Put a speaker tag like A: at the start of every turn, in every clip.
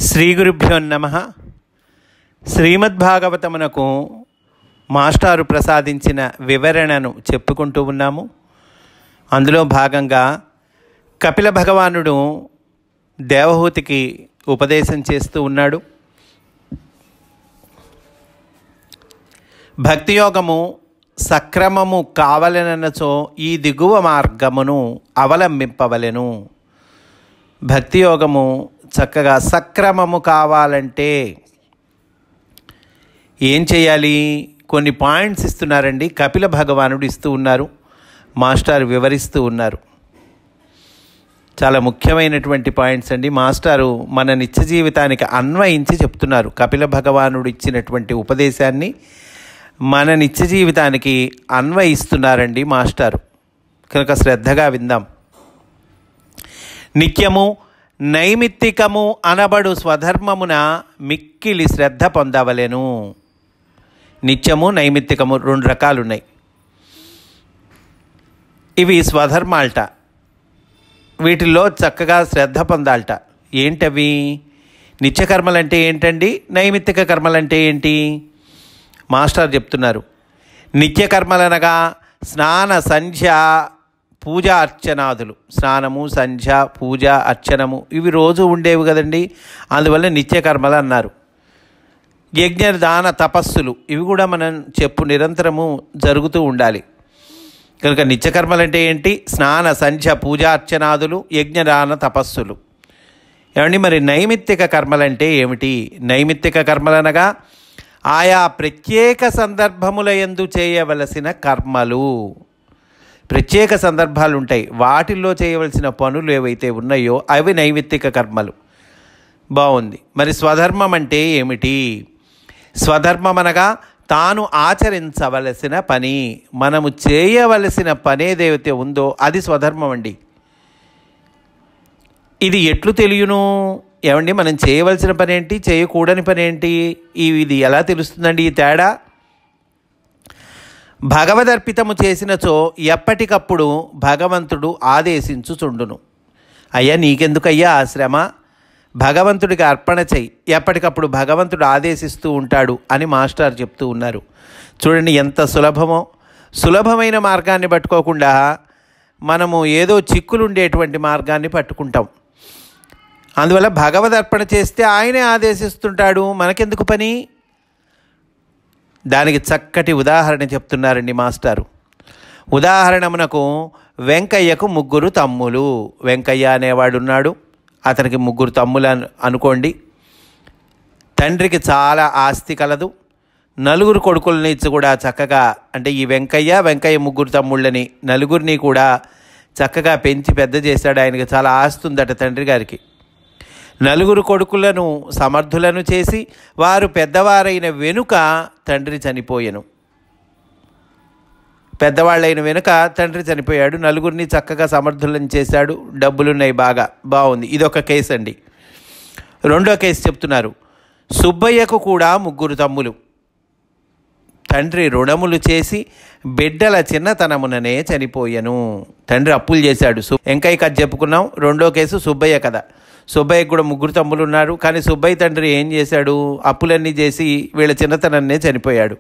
A: శ్రీ గురుభ్యో నమః. శ్రీమద్భాగవతమునకు మాస్టారు ప్రసాదించిన వివరణను చెప్పుకుంటూ ఉన్నాము. అందులో భాగంగా కపిల భగవానుడు దేవహూతికి ఉపదేశం చేస్తూ ఉన్నాడు. భక్తియోగము సక్రమము కావలెనచో ఈ దిగువ మార్గమును అవలంబింపవలెను. భక్తియోగము చక్కగా సక్రమము కావాలంటే ఏం చేయాలి? కొన్ని పాయింట్స్ ఇస్తున్నారండి. కపిల భగవానుడు ఇస్తూ ఉన్నారు, మాస్టర్ వివరిస్తూ ఉన్నారు. చాలా ముఖ్యమైనటువంటి పాయింట్స్ అండి. మాస్టారు మన నిత్య జీవితానికి అన్వయించి చెప్తున్నారు. కపిల భగవానుడు ఇచ్చినటువంటి ఉపదేశాన్ని మన నిత్య జీవితానికి అన్వయిస్తున్నారండి మాస్టారు. కనుక శ్రద్ధగా విందాం. నిత్యము నైమిత్తికము అనబడు స్వధర్మమున మిక్కిలి శ్రద్ధ పొందవలెను. నిత్యము నైమిత్తికము రెండు రకాలు ఉన్నాయి. ఇవి స్వధర్మాలట. వీటిల్లో చక్కగా శ్రద్ధ పొందాలట. ఏంటవి? నిత్యకర్మలంటే ఏంటండి? నైమిత్తిక కర్మలంటే ఏంటి? మాస్టర్ చెప్తున్నారు. నిత్యకర్మలనగా స్నాన సంధ్య పూజ అర్చనాదులు. స్నానము, సంధ్య, పూజ, అర్చనము ఇవి రోజు ఉండేవి కదండి. అందువల్ల నిత్యకర్మలు అన్నారు. యజ్ఞ దాన తపస్సులు ఇవి కూడా మనం నిరంతరము జరుగుతూ ఉండాలి. కనుక నిత్యకర్మలంటే ఏంటి? స్నాన సంధ్య పూజ అర్చనాదులు, యజ్ఞదాన తపస్సులు. ఏమండి, మరి నైమిత్తిక కర్మలంటే ఏమిటి? నైమిత్తిక కర్మలనగా ఆయా ప్రత్యేక సందర్భముల యందు చేయవలసిన కర్మలు. ప్రత్యేక సందర్భాలు ఉంటాయి, వాటిల్లో చేయవలసిన పనులు ఏవైతే ఉన్నాయో అవి నైమిత్తిక కర్మలు. బాగుంది. మరి స్వధర్మం అంటే ఏమిటి? స్వధర్మం అనగా తాను ఆచరించవలసిన పని, మనము చేయవలసిన పని ఏదైతే ఉందో అది స్వధర్మం అండి. ఇది ఎట్లు తెలియను? ఏమండి, మనం చేయవలసిన పని ఏంటి, చేయకూడని పని ఏంటి, ఇది ఎలా తెలుస్తుందండి ఈ తేడా? భగవదర్పితము చేసినచో ఎప్పటికప్పుడు భగవంతుడు ఆదేశించుచుండును. అయ్యా నీకెందుకయ్యా ఆ శ్రమ? భగవంతుడికి అర్పణ చెయ్యి, ఎప్పటికప్పుడు భగవంతుడు ఆదేశిస్తూ ఉంటాడు అని మాస్టర్ చెప్తూ ఉన్నారు. చూడండి ఎంత సులభమో. సులభమైన మార్గాన్ని పట్టుకోకుండా మనము ఏదో చిక్కులుండేటువంటి మార్గాన్ని పట్టుకుంటాం. అందువల్ల భగవదర్పణ చేస్తే ఆయనే ఆదేశిస్తుంటాడు, మనకెందుకు పని? దానికి చక్కటి ఉదాహరణ చెప్తున్నారండి మాస్టారు. ఉదాహరణమునకు వెంకయ్యకు 3 తమ్ములు. వెంకయ్య అనేవాడు ఉన్నాడు, అతనికి 3 తమ్ములు అనుకోండి. తండ్రికి చాలా ఆస్తి కలదు. 4 కొడుకులని ఇచ్చి కూడా చక్కగా, అంటే ఈ వెంకయ్య 3 తమ్ముళ్ళని 4 కూడా చక్కగా పెంచి పెద్ద చేశాడు. ఆయనకి చాలా ఆస్తి ఉందట తండ్రి గారికి. 4 కొడుకులను సమర్థులను చేసి వారు పెద్దవారైన వెనుక తండ్రి చనిపోయెను. పెద్దవాళ్ళైన వెనుక తండ్రి చనిపోయాడు. 4 చక్కగా సమర్థులను చేశాడు. డబ్బులున్నాయి, బాగా బాగుంది. ఇదొక కేసు అండి. రెండో కేసు చెప్తున్నారు. సుబ్బయ్యకు కూడా 3 తమ్ములు. తండ్రి రుణములు చేసి బిడ్డల చిన్నతనముననే చనిపోయెను. తండ్రి అప్పులు చేశాడు. వెంకయ్య కథ చెప్పుకున్నాం. రెండో కేసు సుబ్బయ్య కథ. సుబ్బయ్యకు కూడా 3 తమ్ములు ఉన్నారు. కానీ సుబ్బయ్య తండ్రి ఏం చేశాడు? అప్పులన్నీ చేసి వీళ్ళ చిన్నతనన్నే చనిపోయాడు.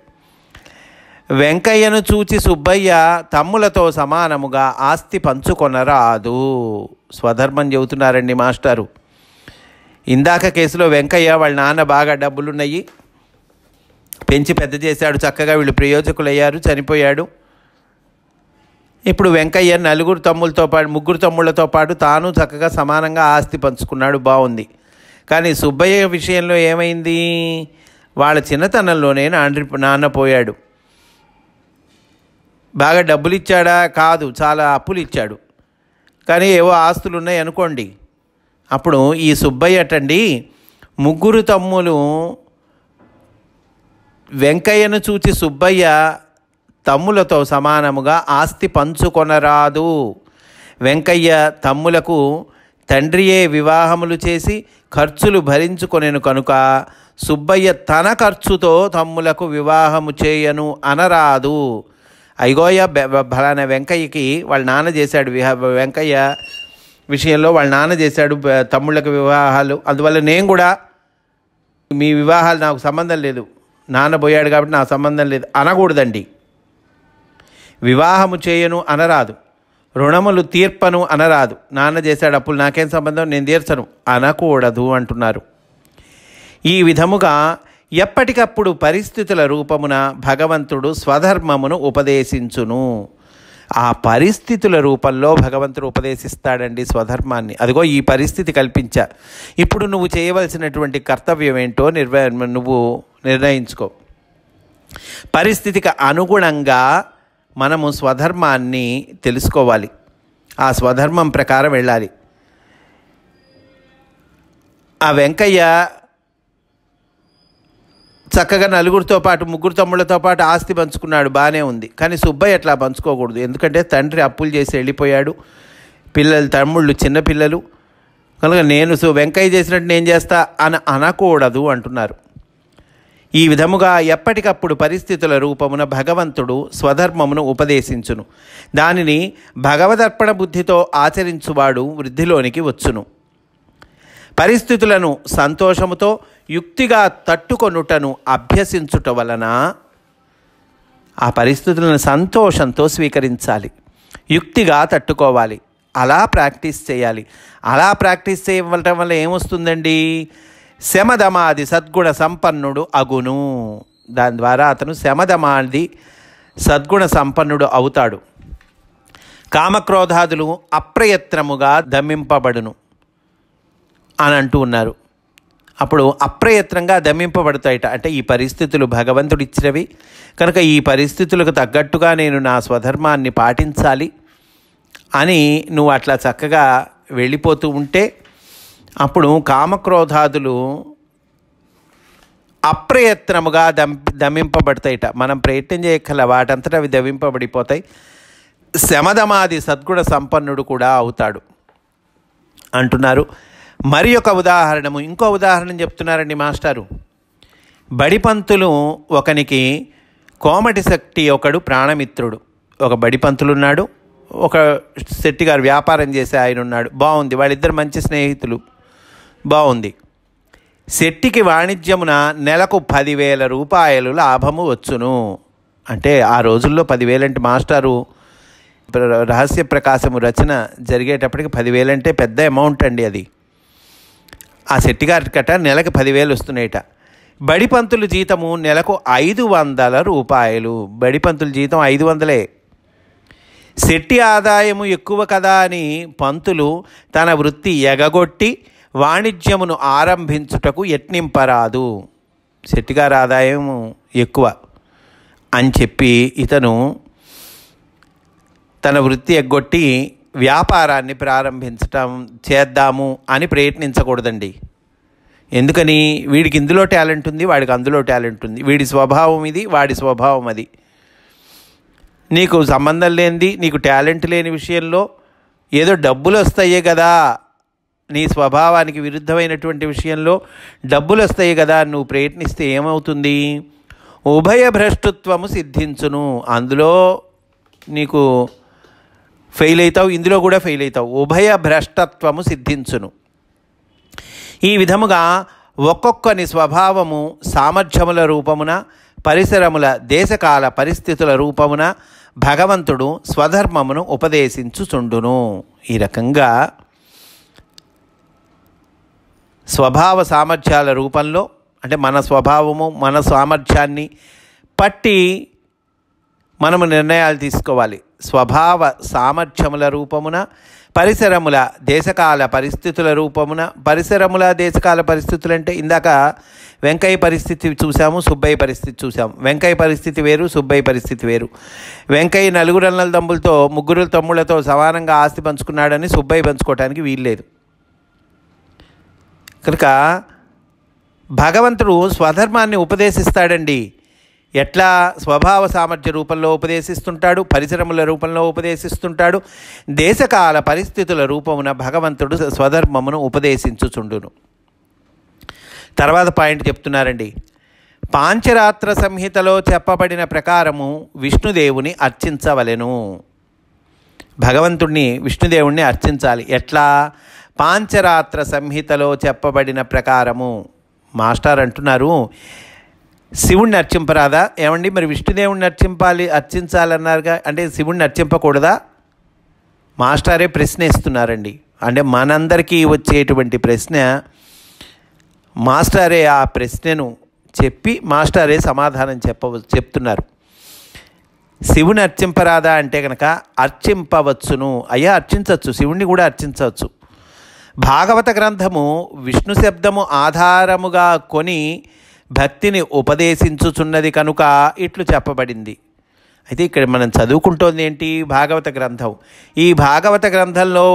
A: వెంకయ్యను చూచి సుబ్బయ్య తమ్ములతో సమానముగా ఆస్తి పంచుకొనరాదు. స్వధర్మం చెబుతున్నారండి మాస్టారు. ఇందాక కేసులో వెంకయ్య వాళ్ళ నాన్న బాగా డబ్బులున్నాయి, పెంచి పెద్ద చేశాడు, చక్కగా వీళ్ళు ప్రయోజకులయ్యారు, చనిపోయాడు. ఇప్పుడు వెంకయ్య 4 తమ్ములతో పాటు 3 తమ్ముళ్లతో పాటు తాను చక్కగా సమానంగా ఆస్తి పంచుకున్నాడు, బాగుంది. కానీ సుబ్బయ్య విషయంలో ఏమైంది? వాళ్ళ చిన్నతనంలోనే నాన్న పోయాడు. బాగా డబ్బులు ఇచ్చాడా? కాదు, చాలా అప్పులు ఇచ్చాడు. కానీ ఏవో ఆస్తులు ఉన్నాయి అనుకోండి. అప్పుడు ఈ సుబ్బయ్య అటండి 3 తమ్ములు వెంకయ్యను చూచి సుబ్బయ్య తమ్ములతో సమానముగా ఆస్తి పంచుకొనరాదు. వెంకయ్య తమ్ములకు తండ్రియే వివాహములు చేసి ఖర్చులు భరించుకొనెను కనుక సుబ్బయ్య తన ఖర్చుతో తమ్ములకు వివాహము చేయను అనరాదు. అయిగోయ ఫలానా వెంకయ్యకి వాళ్ళ నాన్న చేశాడు వెంకయ్య విషయంలో వాళ్ళ నాన్న చేశాడు తమ్ముళ్ళకి వివాహాలు, అందువల్ల నేను కూడా మీ వివాహాలు నాకు సంబంధం లేదు, నాన్న పోయాడు కాబట్టి నాకు సంబంధం లేదు అనకూడదండి. వివాహము చేయను అనరాదు, రుణములు తీర్పను అనరాదు. నాన్న చేశాడు అప్పులు, నాకేం సంబంధం, నేను తీర్చను అనకూడదు అంటున్నారు. ఈ విధముగా ఎప్పటికప్పుడు పరిస్థితుల రూపమున భగవంతుడు స్వధర్మమును ఉపదేశించును. ఆ పరిస్థితుల రూపంలో భగవంతుడు ఉపదేశిస్తాడండి స్వధర్మాన్ని. అదిగో ఈ పరిస్థితి కల్పించా, ఇప్పుడు నువ్వు చేయవలసినటువంటి కర్తవ్యం ఏంటో నువ్వు నిర్ణయించుకో. పరిస్థితికి అనుగుణంగా మనము స్వధర్మాన్ని తెలుసుకోవాలి, ఆ స్వధర్మం ప్రకారం వెళ్ళాలి. ఆ వెంకయ్య చక్కగా నలుగురితో పాటు, ముగ్గురు తమ్ముళ్ళతో పాటు ఆస్తి పంచుకున్నాడు, బాగానే ఉంది. కానీ సుబ్బయ్య అట్లా పంచుకోకూడదు, ఎందుకంటే తండ్రి అప్పులు చేసి వెళ్ళిపోయాడు, తమ్ముళ్ళు చిన్నపిల్లలు కనుక నేను వెంకయ్య చేసినట్టు నేను చేస్తా అని అనకూడదు అంటున్నారు. ఈ విధముగా ఎప్పటికప్పుడు పరిస్థితుల రూపమున భగవంతుడు స్వధర్మమును ఉపదేశించును. దానిని భగవదర్పణ బుద్ధితో ఆచరించువాడు వృద్ధిలోనికి వచ్చును. పరిస్థితులను సంతోషముతో యుక్తిగా తట్టుకొనుటను అభ్యసించుట వలన ఆ పరిస్థితులను సంతోషంతో స్వీకరించాలి, యుక్తిగా తట్టుకోవాలి, అలా ప్రాక్టీస్ చేయాలి. అలా ప్రాక్టీస్ చేయటం వల్ల ఏమొస్తుందండి? శమదమాది సద్గుణ సంపన్నుడు అగును. దాని ద్వారా అతను శమదమాది సద్గుణ సంపన్నుడు అవుతాడు. కామక్రోధాదులు అప్రయత్నముగా దమింపబడును అని అంటూ ఉన్నారు. అప్పుడు అప్రయత్నంగా దమింపబడతాయిట. అంటే ఈ పరిస్థితులు భగవంతుడు ఇచ్చినవి కనుక ఈ పరిస్థితులకు తగ్గట్టుగా నేను నా స్వధర్మాన్ని పాటించాలి అని నువ్వు అట్లా చక్కగా వెళ్ళిపోతూ ఉంటే అప్పుడు కామక్రోధాదులు అప్రయత్నముగా దమింపబడతాయిట. మనం ప్రయత్నం చేయక్కల వాటంతటా అవి దమింపబడిపోతాయి. శమదమాది సద్గుణ సంపన్నుడు కూడా అవుతాడు అంటున్నారు. మరి ఒక ఉదాహరణము, ఇంకో ఉదాహరణ చెప్తున్నారండి మాస్టారు. బడిపంతులు ఒకనికి కోమటి శక్తి ఒకడు ప్రాణమిత్రుడు. ఒక బడిపంతులున్నాడు, ఒక శెట్టి గారు వ్యాపారం చేసే ఆయన ఉన్నాడు. బాగుంది, వాళ్ళిద్దరు మంచి స్నేహితులు, బాగుంది. శెట్టికి వాణిజ్యమున నెలకు 10,000 రూపాయలు లాభము వచ్చును. అంటే ఆ రోజుల్లో 10,000 అంటే మాస్టారు రహస్య ప్రకాశము రచన జరిగేటప్పటికి 10,000 అంటే పెద్ద అమౌంట్ అండి. అది ఆ శెట్టిగారి కట్ట నెలకు 10,000 వస్తున్నాయిట. బడిపంతుల జీతము నెలకు 500 రూపాయలు. బడిపంతుల జీతం 500. శెట్టి ఆదాయము ఎక్కువ కదా అని పంతులు తన వృత్తి ఎగగొట్టి వాణిజ్యమును ఆరంభించుటకు యత్నింపరాదు. శెట్టిగారి ఆదాయం ఎక్కువ అని చెప్పి ఇతను తన వృత్తి ఎగ్గొట్టి వ్యాపారాన్ని చేద్దాము అని ప్రయత్నించకూడదండి. ఎందుకని? వీడికి ఇందులో టాలెంట్ ఉంది, వాడికి అందులో టాలెంట్ ఉంది. వీడి స్వభావం ఇది, వాడి స్వభావం అది. నీకు సంబంధం లేనిది, నీకు టాలెంట్ లేని విషయంలో ఏదో డబ్బులు వస్తాయే కదా, నీ స్వభావానికి విరుద్ధమైనటువంటి విషయంలో డబ్బులు వస్తాయి కదా నువ్వు ప్రయత్నిస్తే ఏమవుతుంది? ఉభయ భ్రష్టత్వము సిద్ధించును. అందులో నీకు ఫెయిల్ అవుతావు, ఇందులో కూడా ఫెయిల్ అవుతావు. ఉభయ భ్రష్టత్వము సిద్ధించును. ఈ విధముగా ఒక్కొక్కని స్వభావము సామర్థ్యముల రూపమున, పరిసరముల దేశకాల పరిస్థితుల రూపమున భగవంతుడు స్వధర్మమును ఉపదేశించుచుండును. ఈ రకంగా స్వభావ సామర్థ్యాల రూపంలో, అంటే మన స్వభావము మన సామర్థ్యాన్ని పట్టి మనము నిర్ణయాలు తీసుకోవాలి. స్వభావ సామర్థ్యముల రూపమున, పరిసరముల దేశకాల పరిస్థితుల రూపమున. పరిసరముల దేశకాల పరిస్థితులు అంటే ఇందాక వెంకయ్య పరిస్థితి చూసాము, సుబ్బయ్య పరిస్థితి చూసాము. వెంకయ్య పరిస్థితి వేరు, సుబ్బయ్య పరిస్థితి వేరు. వెంకయ్య 4 అన్నల తమ్ములతో 3 తమ్ముళ్లతో సమానంగా ఆస్తి పంచుకున్నాడని సుబ్బయ్య పంచుకోవడానికి వీల్లేదు. కనుక భగవంతుడు స్వధర్మాన్ని ఉపదేశిస్తాడండి. ఎట్లా? స్వభావ సామర్థ్య రూపంలో ఉపదేశిస్తుంటాడు, పరిసరముల రూపంలో ఉపదేశిస్తుంటాడు, దేశకాల పరిస్థితుల రూపమున భగవంతుడు స్వధర్మమును ఉపదేశించుచుండును. తర్వాత పాయింట్ చెప్తున్నారండి. పాంచరాత్ర సంహితలో చెప్పబడిన ప్రకారము విష్ణుదేవుని అర్చించవలెను. భగవంతుణ్ణి విష్ణుదేవుణ్ణి అర్చించాలి. ఎట్లా? పాంచరాత్ర సంహితలో చెప్పబడిన ప్రకారము. మాస్టర్ అంటున్నారు, శివుణ్ణి అర్చింపరాదా? ఏమండి మరి విష్ణుదేవుణ్ణి అర్చించాలన్నారుగా, అంటే శివుణ్ణి అర్చింపకూడదా? మాస్టారే ప్రశ్న ఇస్తున్నారండి. అంటే మనందరికీ వచ్చేటువంటి ప్రశ్న, మాస్టారే ఆ ప్రశ్నను చెప్పి మాస్టారే సమాధానం చెప్తున్నారు. శివుని అర్చింపరాదా అంటే కనుక అర్చింపవచ్చును. అయ్యా అర్చించవచ్చు, శివుణ్ణి కూడా అర్చించవచ్చు. భాగవత గ్రంథము విష్ణు శబ్దము ఆధారముగా కొని భక్తిని ఉపదేశించుచున్నది కనుక ఇట్లు చెప్పబడింది. అయితే ఇక్కడ మనం చదువుకుంటోంది ఏంటి? భాగవత గ్రంథం. ఈ భాగవత గ్రంథంలో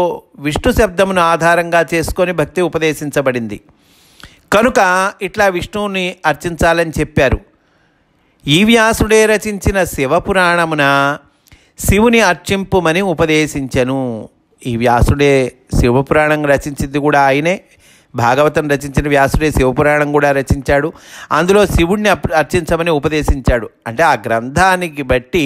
A: విష్ణు శబ్దమును ఆధారంగా చేసుకొని భక్తి ఉపదేశించబడింది కనుక ఇట్లా విష్ణువుని అర్చించాలని చెప్పారు. ఈ వ్యాసుడే రచించిన శివపురాణమున శివుని అర్చింపుమని ఉపదేశించెను. ఈ వ్యాసుడే శివపురాణం రచించింది కూడా ఆయనే. భాగవతం రచించిన వ్యాసుడే శివపురాణం కూడా రచించాడు. అందులో శివుణ్ణి అర్చించమని ఉపదేశించాడు. అంటే ఆ గ్రంథానికి బట్టి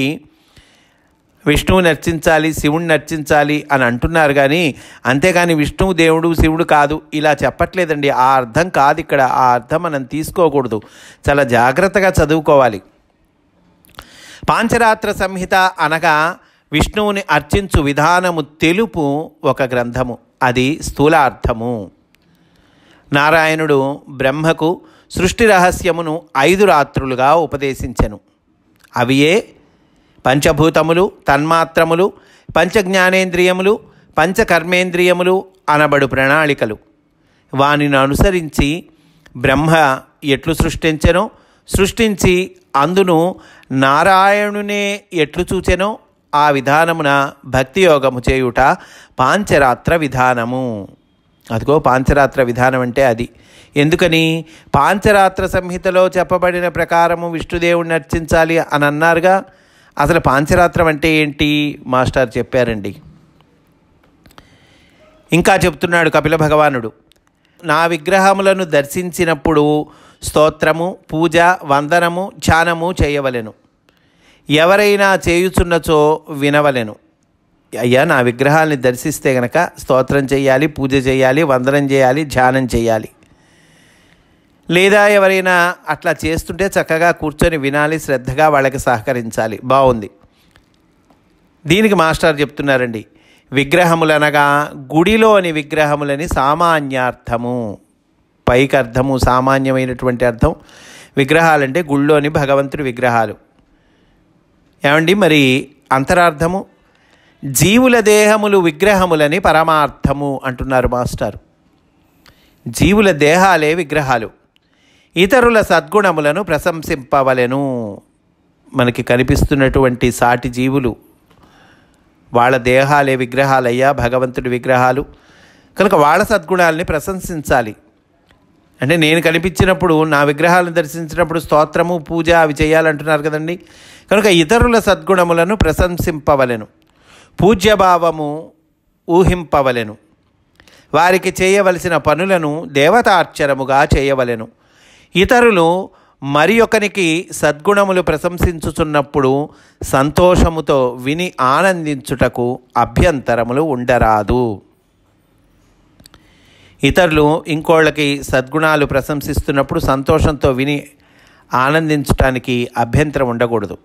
A: విష్ణువుని అర్చించాలి, శివుణ్ణి అర్చించాలి అని అంటున్నారు. కానీ అంతేగాని విష్ణువు దేవుడు శివుడు కాదు ఇలా చెప్పట్లేదండి. ఆ అర్థం కాదు ఇక్కడ. ఆ అర్థం మనం తీసుకోకూడదు. చాలా జాగ్రత్తగా చదువుకోవాలి. పాంచరాత్ర సంహిత అనగా విష్ణువుని అర్చించు విధానము తెలుపు ఒక గ్రంథము. అది స్థూలార్థము. నారాయణుడు బ్రహ్మకు సృష్టి రహస్యమును 5 రాత్రులుగా ఉపదేశించెను. అవియే పంచభూతములు, తన్మాత్రములు, పంచజ్ఞానేంద్రియములు, పంచకర్మేంద్రియములు అనబడు ప్రణాళికలు. వానిని అనుసరించి బ్రహ్మ ఎట్లు సృష్టించెనో, సృష్టించి అందును నారాయణునే ఎట్లు చూచెనో ఆ విధానమున భక్తి యోగము చేయుట పాంచరాత్ర విధానము. అదిగో పాంచరాత్ర విధానం అంటే అది. ఎందుకని? పాంచరాత్ర సంహితలో చెప్పబడిన ప్రకారము విష్ణుదేవుణ్ణి అర్చించాలి అని అన్నారుగా. అసలు పాంచరాత్రం అంటే ఏంటి? మాస్టర్ చెప్పారండి. ఇంకా చెప్తున్నాడు కపిల భగవానుడు, నా విగ్రహములను దర్శించినప్పుడు స్తోత్రము, పూజ, వందనము, ధ్యానము చేయవలెను. ఎవరైనా చేయుచున్నచో వినవలెను. అయ్యా నా విగ్రహాన్ని దర్శిస్తే గనక స్తోత్రం చేయాలి, పూజ చేయాలి, వందనం చేయాలి, ధ్యానం చేయాలి. లేదా ఎవరైనా అట్లా చేస్తుంటే చక్కగా కూర్చొని వినాలి, శ్రద్ధగా వాళ్ళకి సహకరించాలి. బాగుంది. దీనికి మాస్టర్ చెప్తున్నారండి, విగ్రహములనగా గుడిలోని విగ్రహములని సామాన్యార్థము. పైకి అర్థము సామాన్యమైనటువంటి అర్థం. విగ్రహాలంటే గుళ్ళోని భగవంతుడి విగ్రహాలు. ఏమండి మరి అంతరార్థము? జీవుల దేహములు విగ్రహములని పరమార్థము అంటున్నారు మాస్టర్. జీవుల దేహాలే విగ్రహాలు. ఇతరుల సద్గుణములను ప్రశంసింపవలెను. మనకి కనిపిస్తున్నటువంటి సాటి జీవులు వాళ్ళ దేహాలే విగ్రహాలయ్యా, భగవంతుడి విగ్రహాలు కనుక వాళ్ళ సద్గుణాలని ప్రశంసించాలి. అంటే నేను కనిపించినప్పుడు నా విగ్రహాలను దర్శించినప్పుడు స్తోత్రము, పూజ అవి చేయాలంటున్నారు కదండి. కనుక ఇతరుల సద్గుణములను ప్రశంసింపవలెను, పూజ్యభావము ఊహింపవలెను, వారికి చేయవలసిన పనులను దేవతార్చనముగా చేయవలెను. ఇతరులు మరి ఒకనికి సద్గుణములు ప్రశంసించుచున్నప్పుడు సంతోషముతో విని ఆనందించుటకు అభ్యంతరములు ఉండరాదు. ఇతరులు ఇంకోళ్ళకి సద్గుణాలు ప్రశంసిస్తున్నప్పుడు సంతోషంతో విని ఆనందించటానికి అభ్యంతరం ఉండకూడదు.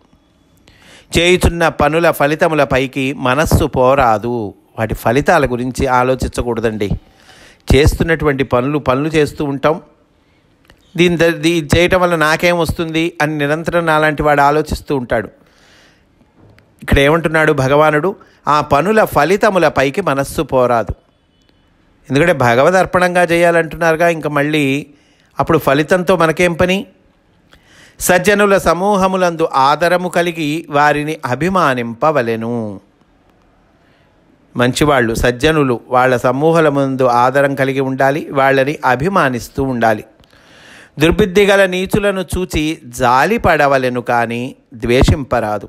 A: చేయుచున్న పనుల ఫలితములపైకి మనస్సు పోరాదు. వాటి ఫలితాల గురించి ఆలోచించకూడదండి. చేస్తున్నటువంటి పనులు చేస్తూ ఉంటాం. దీన్ని చేయటం వల్ల నాకేం వస్తుంది అని నిరంతరం నాలాంటి వాడు ఆలోచిస్తూ ఉంటాడు. ఇక్కడ ఏమంటున్నాడు భగవానుడు? ఆ పనుల ఫలితములపైకి మనస్సు పోరాదు. ఎందుకంటే భగవద్ అర్పణంగా చేయాలంటున్నారుగా. ఇంకా మళ్ళీ అప్పుడు ఫలితంతో మనకేం పని? సజ్జనుల సమూహములందు ఆదరము కలిగి వారిని అభిమానింపవలెను. మంచివాళ్ళు సజ్జనులు వాళ్ళ సమూహాల ముందు ఆదరం కలిగి ఉండాలి, వాళ్ళని అభిమానిస్తూ ఉండాలి. దుర్బుద్ధి గల నీచులను చూచి జాలి పడవలెను కానీ ద్వేషింపరాదు.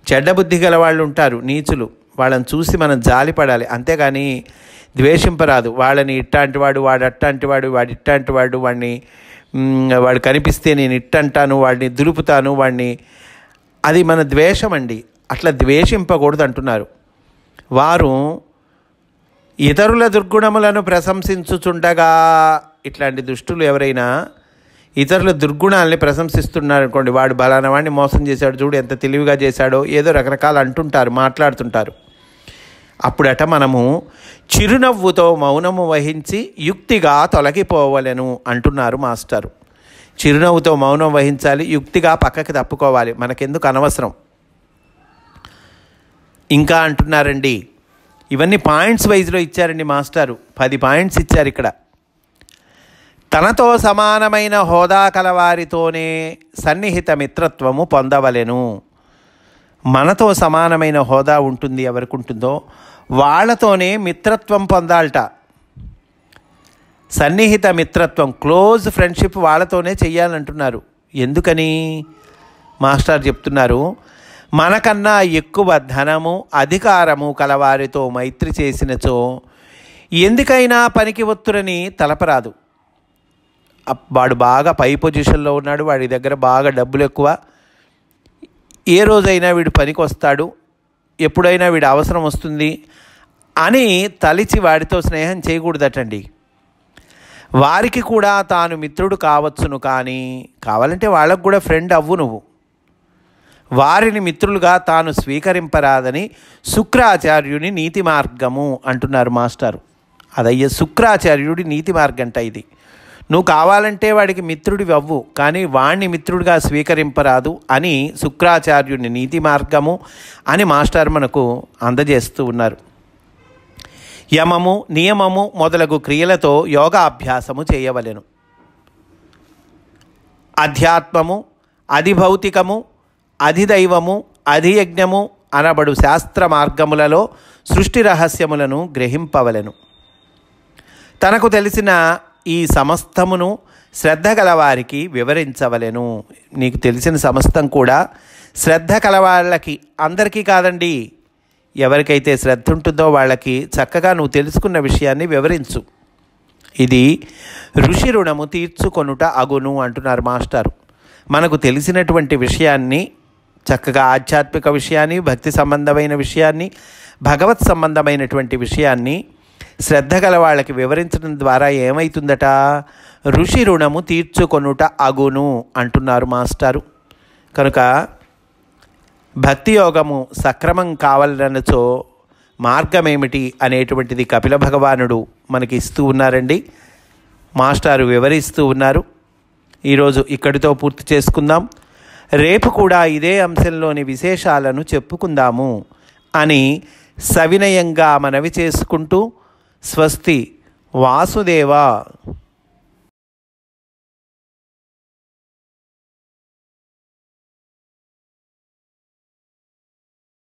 A: చెడ్డ బుద్ధి గల వాళ్ళు ఉంటారు, నీచులు. వాళ్ళని చూసి మనం జాలి పడాలి, అంతేగాని ద్వేషింపరాదు. వాళ్ళని ఇట్టాంటివాడు, వాడు అట్టాంటివాడు, వాడు ఇట్టాంటివాడు, వాడు కనిపిస్తే నేను ఇట్టంటాను, వాడిని దులుపుతాను, అది మన ద్వేషం అండి. అట్లా ద్వేషింపకూడదు అంటున్నారు. వారు ఇతరుల దుర్గుణములను ప్రశంసించుచుండగా, ఇట్లాంటి దుష్టులు ఎవరైనా ఇతరుల దుర్గుణాలని ప్రశంసిస్తున్నారనుకోండి, వాడు బలానా వాడిని మోసం చేశాడు, చూడు ఎంత తెలివిగా చేశాడో, ఏదో రకరకాలు అంటుంటారు, మాట్లాడుతుంటారు. అప్పుడట మనము చిరునవ్వుతో మౌనము వహించి యుక్తిగా తొలగిపోవలెను అంటున్నారు మాస్టారు. చిరునవ్వుతో మౌనం వహించాలి, యుక్తిగా పక్కకి తప్పుకోవాలి, మనకెందుకు అనవసరం. ఇంకా అంటున్నారండి, ఇవన్నీ పాయింట్స్ వైజ్లో ఇచ్చారండి మాస్టారు, 10 పాయింట్స్ ఇచ్చారు ఇక్కడ. తనతో సమానమైన హోదా కలవారితోనే సన్నిహిత మిత్రత్వము పొందవలెను. మనతో సమానమైన హోదా ఉంటుంది ఎవరికి ఉంటుందో వాళ్ళతోనే మిత్రత్వం పొందాలట. సన్నిహిత మిత్రత్వం, క్లోజ్ ఫ్రెండ్షిప్ వాళ్ళతోనే చెయ్యాలంటున్నారు. ఎందుకని మాస్టర్ చెప్తున్నారు, మనకన్నా ఎక్కువ ధనము అధికారము కలవారితో మైత్రి చేసినచో ఎందుకైనా పనికి వత్తురని తలపరాదు. వాడు బాగా పై పొజిషన్లో ఉన్నాడు, వాడి దగ్గర బాగా డబ్బులు ఎక్కువ, ఏ రోజైనా వీడు పనికి వస్తాడు, ఎప్పుడైనా వీడు అవసరం వస్తుంది అని తలిచి వాడితో స్నేహం చేయకూడదటండి. వారికి కూడా తాను మిత్రుడు కావచ్చును, కానీ కావాలంటే వాళ్ళకు కూడా ఫ్రెండ్ అవ్వు నువ్వు. వారిని మిత్రులుగా తాను స్వీకరింపరాదని శుక్రాచార్యుని నీతి మార్గము అంటున్నారు మాస్టారు. అదయ్య శుక్రాచార్యుడి నీతి మార్గంట ఇది. నువ్వు కావాలంటే వాడికి మిత్రుడివి అవ్వు, కానీ వాణ్ణి మిత్రుడిగా స్వీకరింపరాదు అని శుక్రాచార్యుని నీతి మార్గము అని మాస్టర్ మనకు అందజేస్తూ ఉన్నారు. యమము నియమము మొదలగు క్రియలతో యోగాభ్యాసము చేయవలెను. అధ్యాత్మము, అధిభౌతికము, అధిదైవము, అధియజ్ఞము అనబడు శాస్త్ర మార్గములలో సృష్టి రహస్యములను గ్రహింపవలెను. తనకు తెలిసిన ఈ సమస్తమును శ్రద్ధ గలవారికి వివరించవలెను. నీకు తెలిసిన సమస్తం కూడా శ్రద్ధ కలవాళ్ళకి, అందరికీ కాదండి, ఎవరికైతే శ్రద్ధ ఉంటుందో వాళ్ళకి చక్కగా నువ్వు తెలుసుకున్న విషయాన్ని వివరించు. ఇది ఋషి రుణము తీర్చుకొనుట అగును అంటున్నారు మాస్టారు. మనకు తెలిసినటువంటి విషయాన్ని చక్కగా ఆధ్యాత్మిక విషయాన్ని, భక్తి సంబంధమైన విషయాన్ని, భగవత్ సంబంధమైనటువంటి విషయాన్ని శ్రద్ధ గల వాళ్ళకి వివరించడం ద్వారా ఏమవుతుందట, ఋషి రుణము తీర్చుకొనుట అగును అంటున్నారు మాస్టారు. కనుక భక్తి యోగము సక్రమం కావాలనచో మార్గమేమిటి అనేటువంటిది కపిల భగవానుడు మనకి ఇస్తూ ఉన్నారండి, మాస్టారు వివరిస్తూ ఉన్నారు. ఈరోజు ఇక్కడితో పూర్తి చేసుకుందాం. రేపు కూడా ఇదే అంశంలోని విశేషాలను చెప్పుకుందాము అని సవినయంగా మనవి చేసుకుంటూ స్వస్తి. వాసుదేవ.